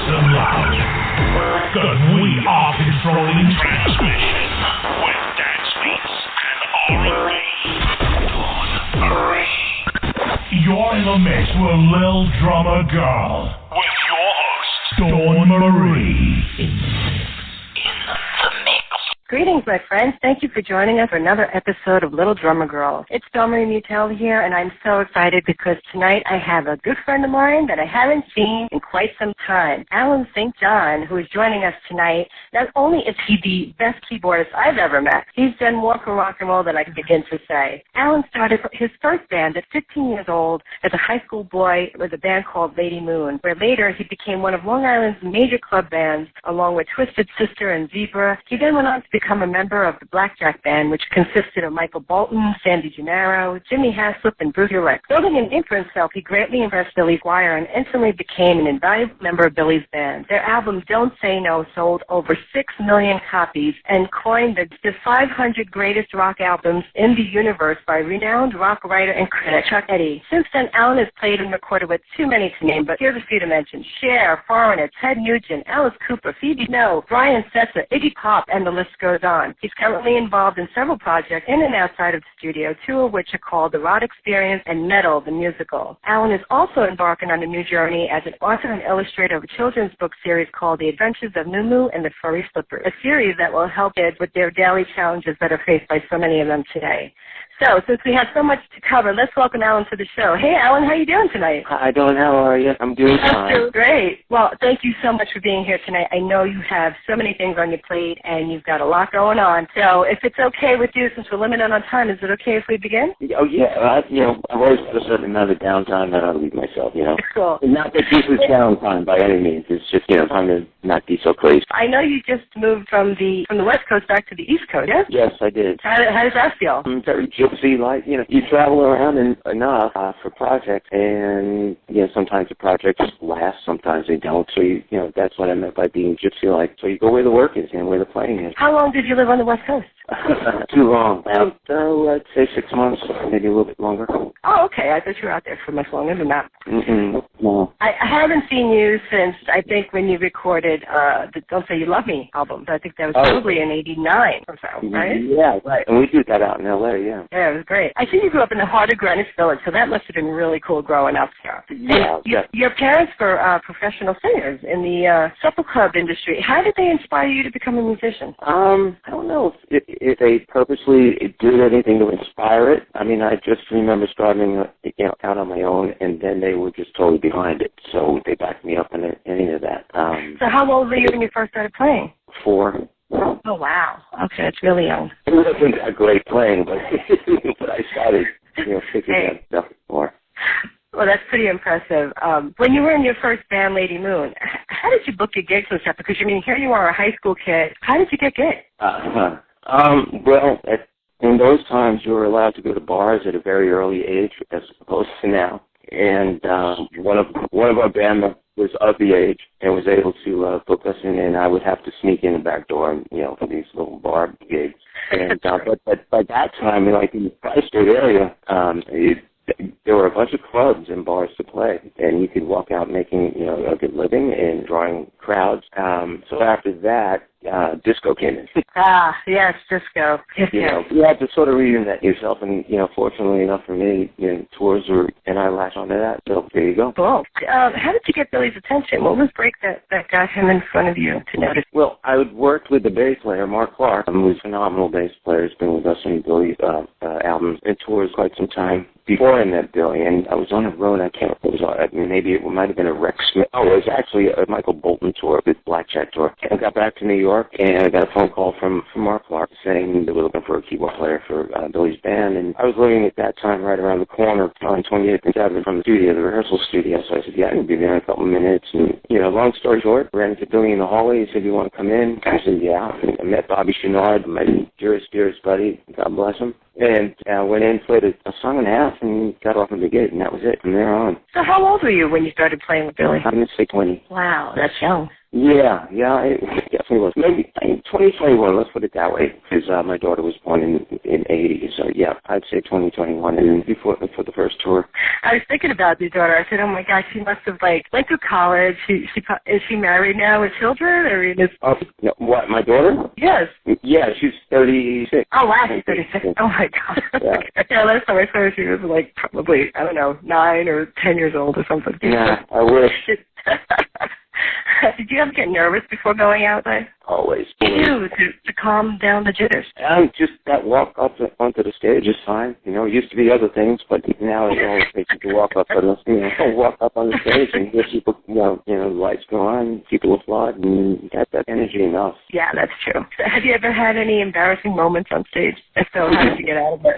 and loud. Cause we are controlling transmission with dance beats and R&B. You're in the mix with Lil Drummer Girl. With your host, Dawn Marie. In the mix. Greetings, my friends. Thank you for joining us for another episode of Little Drummer Girl. It's Dawn Marie Mutel here, and I'm so excited because tonight I have a good friend of mine that I haven't seen in quite some time, Alan St. John, who is joining us tonight. Not only is he the best keyboardist I've ever met, he's done more for rock and roll than I can begin to say. Alan started his first band at 15 years old as a high school boy with a band called Lady Moon, where later he became one of Long Island's major club bands, along with Twisted Sister and Zebra. He then went on to become a member of the Blackjack Band, which consisted of Michael Bolton, Sandy Gennaro, Jimmy Haslip, and Bruce Ulrich. Building a name for himself, he greatly impressed Billy Squier and instantly became an invaluable member of Billy's band. Their album, Don't Say No, sold over 6 million copies and coined the 500 greatest rock albums in the universe by renowned rock writer and critic Chuck Eddy. Since then, Alan has played and recorded with too many to name, but here's a few to mention: Cher, Foreigner, Ted Nugent, Alice Cooper, Phoebe Snow, Brian Setzer, Iggy Pop, and the list goes on. He's currently involved in several projects in and outside of the studio, two of which are called The Rod Experience and Metal, the Musical. Alan is also embarking on a new journey as an author and illustrator of a children's book series called The Adventures of Moo and the Furry Slippers, a series that will help kids with their daily challenges that are faced by so many of them today. So, since we have so much to cover, let's welcome Alan to the show. Hey, Alan, how are you doing tonight? Hi, Dawn. How are you? I'm doing fine. I'm doing great. Well, thank you so much for being here tonight. I know you have so many things on your plate, and you've got a lot going on. So, if it's okay with you, since we're limited on time, is it okay if we begin? Oh, yeah. I've always got a certain amount of downtime that I leave myself, Cool. Not that this is downtime by any means. It's just, time to not be so crazy. I know you just moved from the West Coast back to the East Coast, yes? Yes, I did. How does that feel? I'm very gypsy-like. You travel around enough for projects, and sometimes the projects last, sometimes they don't. So that's what I meant by being gypsy-like. So you go where the work is and where the playing is. How long did you live on the West Coast? Too long. About, I'd say 6 months, maybe a little bit longer. Oh, okay. I thought you were out there for much longer than that. No. I haven't seen you since, I think, when you recorded the Don't Say You Love Me album. So I think that was probably in 89 or so, right? Yeah, right. And we did that out in L.A., yeah. Yeah, it was great. I think you grew up in the heart of Greenwich Village, so that must have been really cool growing up there. Yeah. Your parents were professional singers in the supper club industry. How did they inspire you to become a musician? I don't know if they purposely did anything to inspire it. I mean, I just remember starting out on my own, and then they were just totally behind it. So they backed me up in any of that. So how old were you when you first started playing? 4. Oh, wow. Okay, that's really young. It wasn't a great playing, but but I started, figuring that stuff before. Well, that's pretty impressive. When you were in your first band, Lady Moon, how did you book your gigs and stuff? Because, here you are, a high school kid. How did you get gigs? Well, in those times, you were allowed to go to bars at a very early age, as opposed to now. And one of our band members was of the age and was able to book us in, and I would have to sneak in the back door, for these little bar gigs. And but by that time, in the Tri-State area, there were a bunch of clubs and bars to play, and you could walk out making a good living and drawing crowds. So after that, disco came in. Yes, disco. You had to sort of reinvent yourself, and fortunately enough for me, tours and I latched onto that. So there you go. Cool. How did you get Billy's attention? What was the break that got him in front of you to notice? Well, I would work with the bass player, Mark Clark, who's a phenomenal bass player. He's been with us on Billy's albums and tours quite some time before I met Billy, and I was on a road. I can't remember what it was. Maybe it might have been a Rex Smith. Oh, it was actually a Michael Bolton tour, the Blackjack tour. And I got back to New York, and I got a phone call from Mark Clark saying they were looking for a keyboard player for Billy's band. And I was living at that time right around the corner on 28th and 7th from the studio, the rehearsal studio. So I said, yeah, I can be there in a couple of minutes. And, long story short, ran into Billy in the hallway. He said, you want to come in? I said, yeah. And I met Bobby Chenard, my dearest buddy. God bless him. And went in, played a song and a half, and got off of the gate, and that was it from there on. So how old were you when you started playing with Billy? I'm going to say 20. Wow, that's young. Yeah, it definitely was. Maybe 2021, let's put it that way, because my daughter was born in 80, so yeah, I'd say 2021, and before for the first tour. I was thinking about your daughter. I said, oh my gosh, she must have went through college. Is she married now with children? Or no, what, my daughter? Yes. Yeah, she's 36. Oh wow, she's 36. Oh my god. Yeah. Yeah, last time I saw her, she was probably, I don't know, 9 or 10 years old or something. Yeah, I wish. Did you ever get nervous before going out there? Always. To calm down the jitters. Just that walk up onto the stage is fine. It used to be other things, but now it always makes you walk up on the stage and hear people, the lights go on, people applaud, and you got that energy enough. Yeah, that's true. So have you ever had any embarrassing moments on stage? If so, how did you get out of it?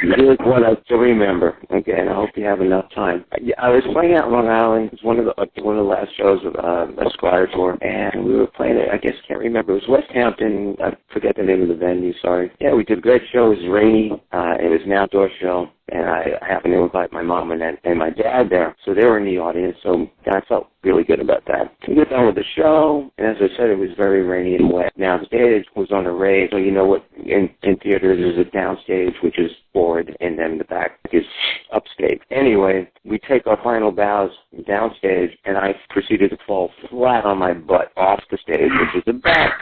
Here's what I still remember. Okay, and I hope you have enough time. I was playing out in Long Island. It was one of the last shows of a Squier tour, and we were playing it. I guess I can't remember. It was West Hampton. I forget the name of the venue. Sorry. Yeah, we did a great show. It was rainy. It was an outdoor show. And I happened to invite my mom and my dad there, so they were in the audience, so I felt really good about that. We got done with the show, and as I said, it was very rainy and wet. Now, the stage was on a raise, so you know what, in theaters there's a downstage, which is forward, and then the back is upstage. Anyway, we take our final bows downstage, and I proceeded to fall flat on my butt off the stage, which is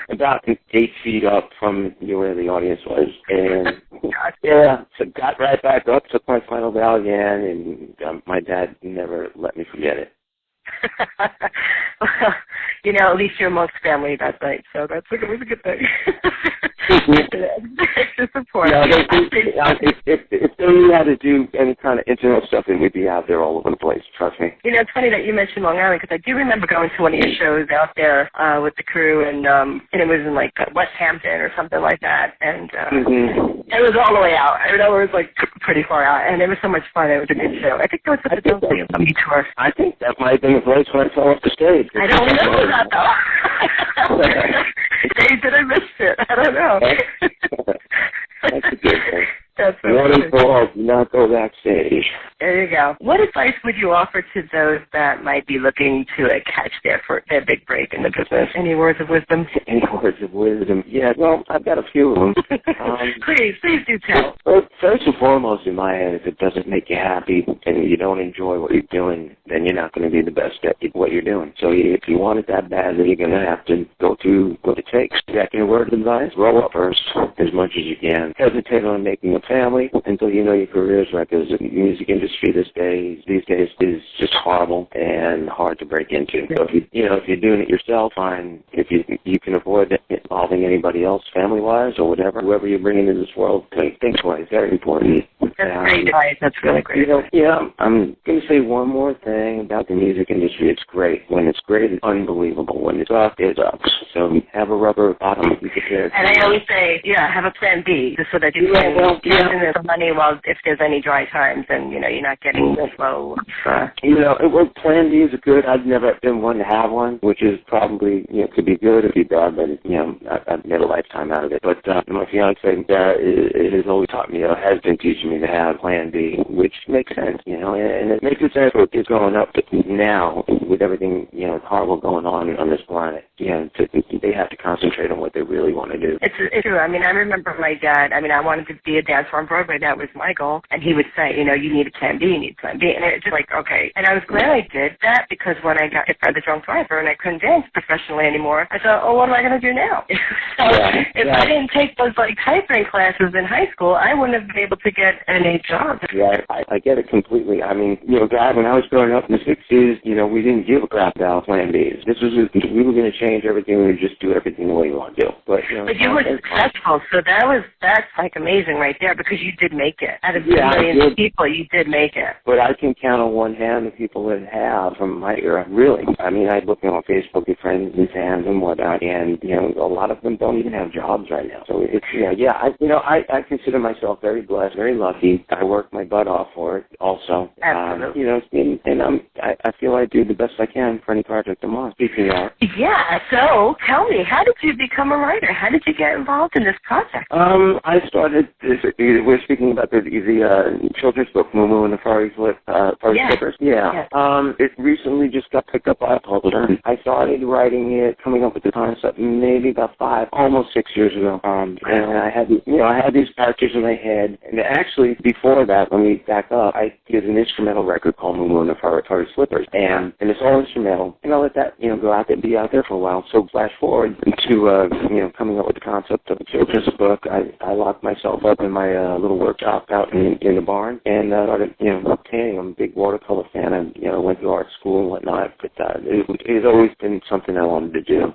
about 8 feet up from where the audience was, and yeah, so got right back up, took my final bow again, and my dad never let me forget it. Well, at least you're amongst family that night, so that's always a good thing. Extra support. If they knew how to do any kind of internet stuff, then we'd be out there all over the place, trust me. It's funny that you mentioned Long Island, because I do remember going to one of your shows out there with the crew, and it was in West Hampton or something like that, and it was all the way out. I know it was pretty far out, and it was so much fun. It was a good show. I think it was at the LDG tour. I think that might have been the place when I fell off the stage. I don't remember that, though. Days that I missed it. I don't know. That's a good thing. That's wonderful. Not go backstage. There you go. What advice would you offer to those that might be looking to catch their big break in the business? Any words of wisdom? Any words of wisdom? Yeah, well, I've got a few of them. Please do tell. First and foremost, in my head, if it doesn't make you happy and you don't enjoy what you're doing, then you're not going to be the best at what you're doing. So if you want it that bad, then you're going to have to go to what it takes. Second word of advice, roll up first as much as you can. Hesitate on making a family until you know your career is right, because the music industry these days is just horrible and hard to break into. So if you're doing it yourself, fine. If you can avoid involving anybody else, family-wise or whatever, whoever you're bringing into this world, think twice. Very important. That's great advice. That's really great. I'm going to say one more thing about the music industry. It's great. When it's great, it's unbelievable. When it's up, it's up. So have a rubber bottom. And I always say, have a plan B, just so that you can get some money if there's any dry times, and you're not getting the flow. Plan B is good. I've never been one to have one, which is probably could be good or be bad, but I've made a lifetime out of it. But my fiance has always taught me, has been teaching me to have plan B, which makes sense, and it makes sense for kids growing up now with everything horrible going on this planet. They have to concentrate on what they really want to do. It's true. I remember my dad. I wanted to be a dancer on Broadway. That was my goal, and he would say, you need a plan B, you need a plan B, and it's just okay. And I was glad I did that, because when I got hit by the drunk driver and I couldn't dance professionally anymore, I thought, what am I going to do now? If I didn't take those typing classes in high school, I wouldn't have been able to get any job. Yeah, I get it completely. God, when I was growing up in the 60s, we didn't give a crap about plan Bs. We were going to change everything. We would just do everything the way you want to do. But you were successful, so that's amazing right there, because you did make it. Out of millions of people, you did make it. But I can count on one hand the people that have from my era, really. I look on Facebook at friends and fans and whatnot, and a lot of them don't even have jobs right now. So it's I consider myself very blessed, very lucky. I work my butt off for it, also. Absolutely. And I feel I do the best I can for any project I'm on. Speaking of, yeah, So tell me, how did you become a writer? How did you get involved in this project? I started this. We're speaking about the children's book, Moo Moo and the Furry Slippers. Yeah. It recently just got picked up by a publisher. I started writing it, coming up with the concept, maybe about almost 6 years ago. And I had these characters in my head. And actually, before that, let me back up. I did an instrumental record called Moo Moo and the Furry Slippers, and it's all instrumental. And I let that go out there, be out there for a while. So flash forward to coming up with the concept of a children's book. I locked myself up in my little workshop out in the barn and started painting. I'm a big watercolor fan. I went to art school and whatnot, but it's always been something I wanted to do.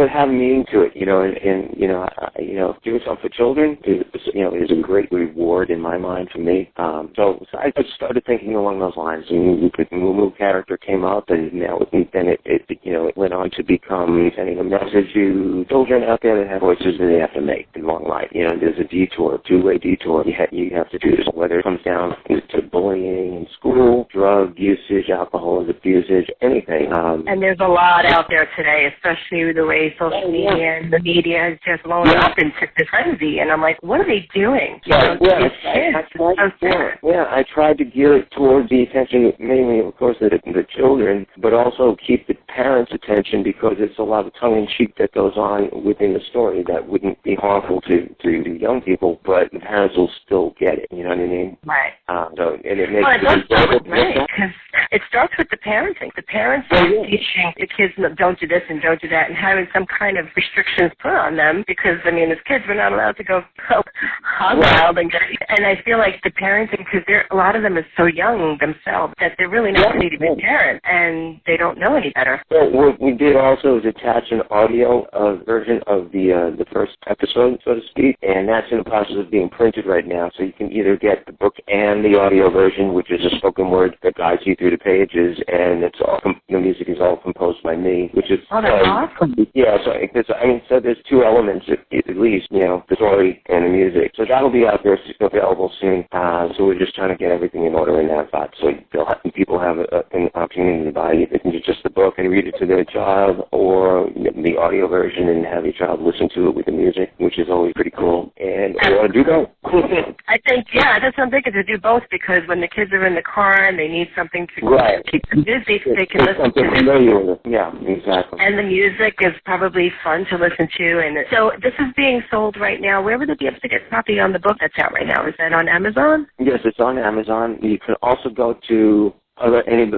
But have meaning to it, and doing something for children is a great reward in my mind for me. So I just started thinking along those lines. And the Moo Moo character came up, and now it went on to become sending a message to children out there that have voices that they have to make in long life. There's a two-way detour you have to do this, whether it comes down to bullying in school, drug usage, alcohol abusage, anything. And there's a lot out there today, especially with the way social media and the media has just blown up into this frenzy. And I'm like, what are they doing? I tried to gear it towards the attention, mainly, of course, the children, but also keep the parents' attention, because it's a lot of tongue-in-cheek that goes on within the story that wouldn't be harmful to young people, but the parents will still get it. You know what I mean? Right. Because it starts with the parenting. The parents are teaching the kids don't do this and don't do that, and having some kind of restrictions put on them, because as kids, we're not allowed to go hog wild and I feel like the parenting, because a lot of them are so young themselves that they're really not ready to be parents, and they don't know any better. Well, what we did also is attach an audio version of the first episode, so to speak, and that's in the process of being printed right now. So you can either get the book and the audio version, which is a spoken word that guides you through the pages, and it's all the music is all composed by me, which is that's awesome. Yeah, so there's two elements at least, the story and the music. So that'll be out there, available soon. So we're just trying to get everything in order in that thought, so people have an opportunity to buy just the book and read it to their child, or the audio version and have your child listen to it with the music, which is always pretty cool. And we want to do both. I think, that's what I'm thinking, to do both, because when the kids are in the car and they need something to keep them busy, they can listen to it. Yeah, exactly. And the music is probably fun to listen to. And so this is being sold right now. Where would they be able to get a copy on the book that's out right now? Is that on Amazon? Yes, it's on Amazon. You can also go to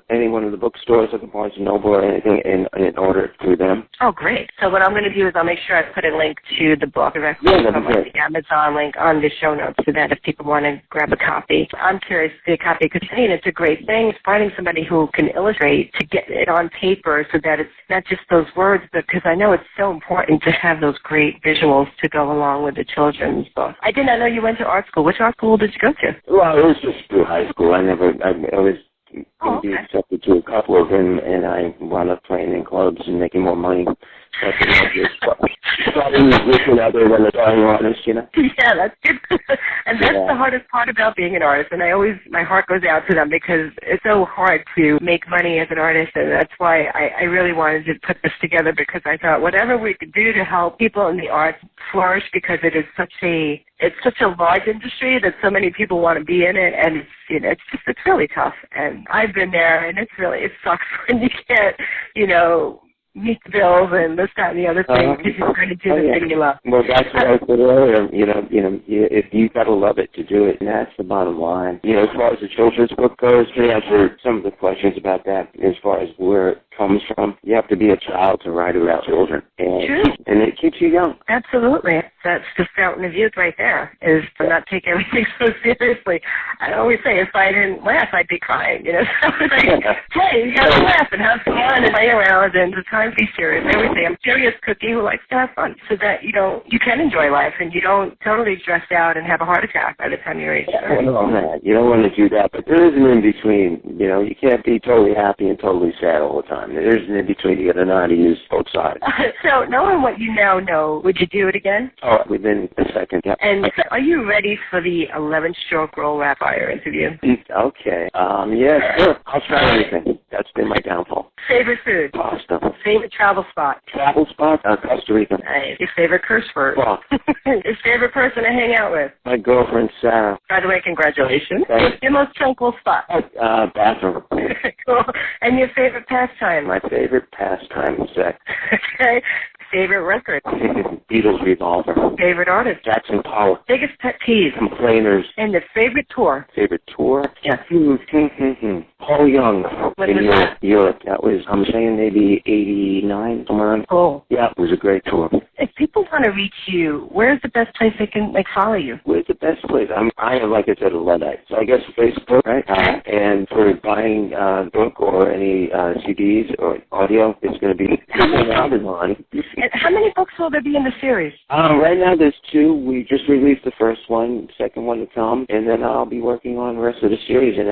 any one of the bookstores, like Barnes & Noble or anything, and order it through them. Oh, great. So what I'm going to do is I'll make sure I put a link to the book directly from the Amazon link on the show notes, so that if people want to grab a copy. I'm curious to get a copy, because it's a great thing, finding somebody who can illustrate to get it on paper so that it's not just those words, but because I know it's so important to have those great visuals to go along with the children's book. I did not know you went to art school. Which art school did you go to? Well, it was just through high school. I was be accepted to a couple of them, and I wound up playing in clubs and making more money. Probably musician other than a dying artist, Yeah, that's good. And that's the hardest part about being an artist, and my heart goes out to them, because it's so hard to make money as an artist, and that's why I really wanted to put this together, because I thought whatever we could do to help people in the arts flourish, because it's such a large industry that so many people want to be in it, and it's really tough. And I've been there, and it sucks when you can't, meet the bills and this, that, and the other thing, because you're going to do the thing you love. Well, that's what I said earlier. If you've got to love it to do it, and that's the bottom line. As far as the children's book goes, to answer some of the questions about that, as far as where it comes from, you have to be a child to write about children, and it keeps you young. Absolutely. That's the fountain of youth right there, is to not take everything so seriously. I always say, if I didn't laugh, I'd be crying. So it's like, hey, you got to laugh and have fun and play around, and the time to be serious. I always say, I'm a serious cookie who likes to have fun, so that you can enjoy life, and you don't totally stress out and have a heart attack by the time you're age 30. No, you don't want to do that, but there is an in-between. You can't be totally happy and totally sad all the time. There's an in-between. You got to know how to use both sides. So, knowing what you now know, would you do it again? Oh, within a second, yeah. And are you ready for the 11-stroke roll rapid fire interview? Okay. Yeah, sure. I'll try anything. That's been my downfall. Favorite food? Pasta. Favorite travel spot? Travel spot? Costa Rica. Nice. Your favorite curse word? Fuck. Your favorite person to hang out with? My girlfriend, Sarah. By the way, congratulations. Thanks. Your most tranquil spot? Bathroom. Cool. And your favorite pastime? My favorite pastime is sex. Okay. Favorite record? Beatles Revolver. Favorite artist? Jackson Pollock. Biggest pet peeve? Complainers. And your favorite tour? Favorite tour? Yes. Paul Young. When in was that? Europe. That was, I'm saying, maybe 89, somewhere around. Cool. Yeah, it was a great tour. If people want to reach you, where's the best place they can follow you? Where's the best place? I am, like I said, a Luddite. So I guess Facebook, right? And for buying a book or any CDs or audio, it's going to be Amazon. And how many books will there be in the series? Right now there's 2. We just released the first one, the second one to come, and then I'll be working on the rest of the series. And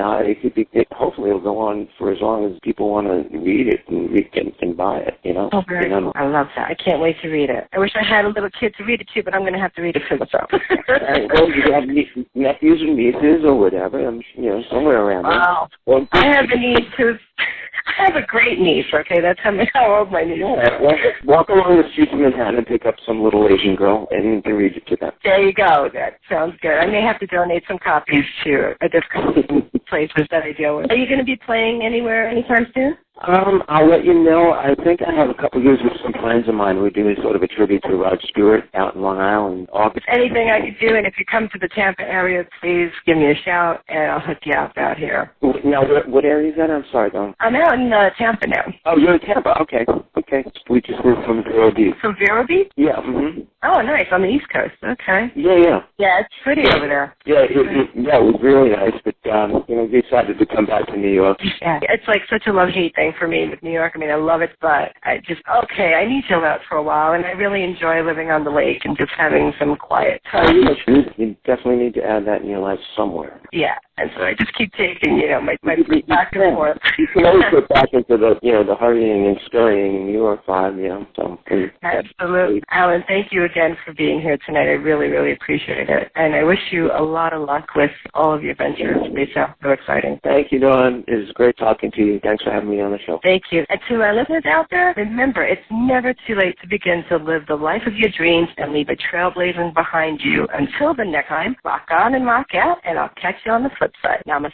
hopefully it'll go on for as long as people want to read it and buy it, you know? Oh, very cool. I love that. I can't wait to read it. I wish I had a little kid to read it to, but I'm going to have to read it for myself. Well, you have nephews and nieces or whatever, somewhere around there. Wow. Well, I have a niece who's... I have a great niece, okay? That's how old my niece is. Walk along the streets of Manhattan and pick up some little Asian girl and read it to them. There you go. That sounds good. I may have to donate some copies to a different places that I deal with. Are you going to be playing anywhere anytime soon? I'll let you know. I think I have a couple years with some friends of mine. We're doing sort of a tribute to Rod Stewart out in Long Island in August. Anything I could do, and if you come to the Tampa area, please give me a shout, and I'll hook you up out here. Now, what area is that? I'm sorry, Don. I'm out in Tampa now. Oh, you're in Tampa. Okay. We just moved from Vero Beach. From Vero Beach? Yeah. Mm-hmm. Oh, nice. On the East Coast. Okay. Yeah. Yeah, it's pretty over there. Yeah, it was really nice, but we decided to come back to New York. Yeah, it's like such a love-hate thing for me with New York. I mean, I love it, but I need to chill out for a while, and I really enjoy living on the lake and just having some quiet time. You definitely need to add that in your life somewhere. Yeah, and so I just keep taking, my break back and forth. You can always get back into the hurrying and scurrying New York vibe, so. Absolutely. Alan, thank you again for being here tonight. I really, really appreciate it, and I wish you a lot of luck with all of your ventures. They sound so exciting. Thank you, Dawn. It was great talking to you. Thanks for having me on the show. Thank you. And to our listeners out there, remember, it's never too late to begin to live the life of your dreams and leave a trailblazing behind you. Until the next time, rock on and rock out, and I'll catch you on the flip side. Namaste.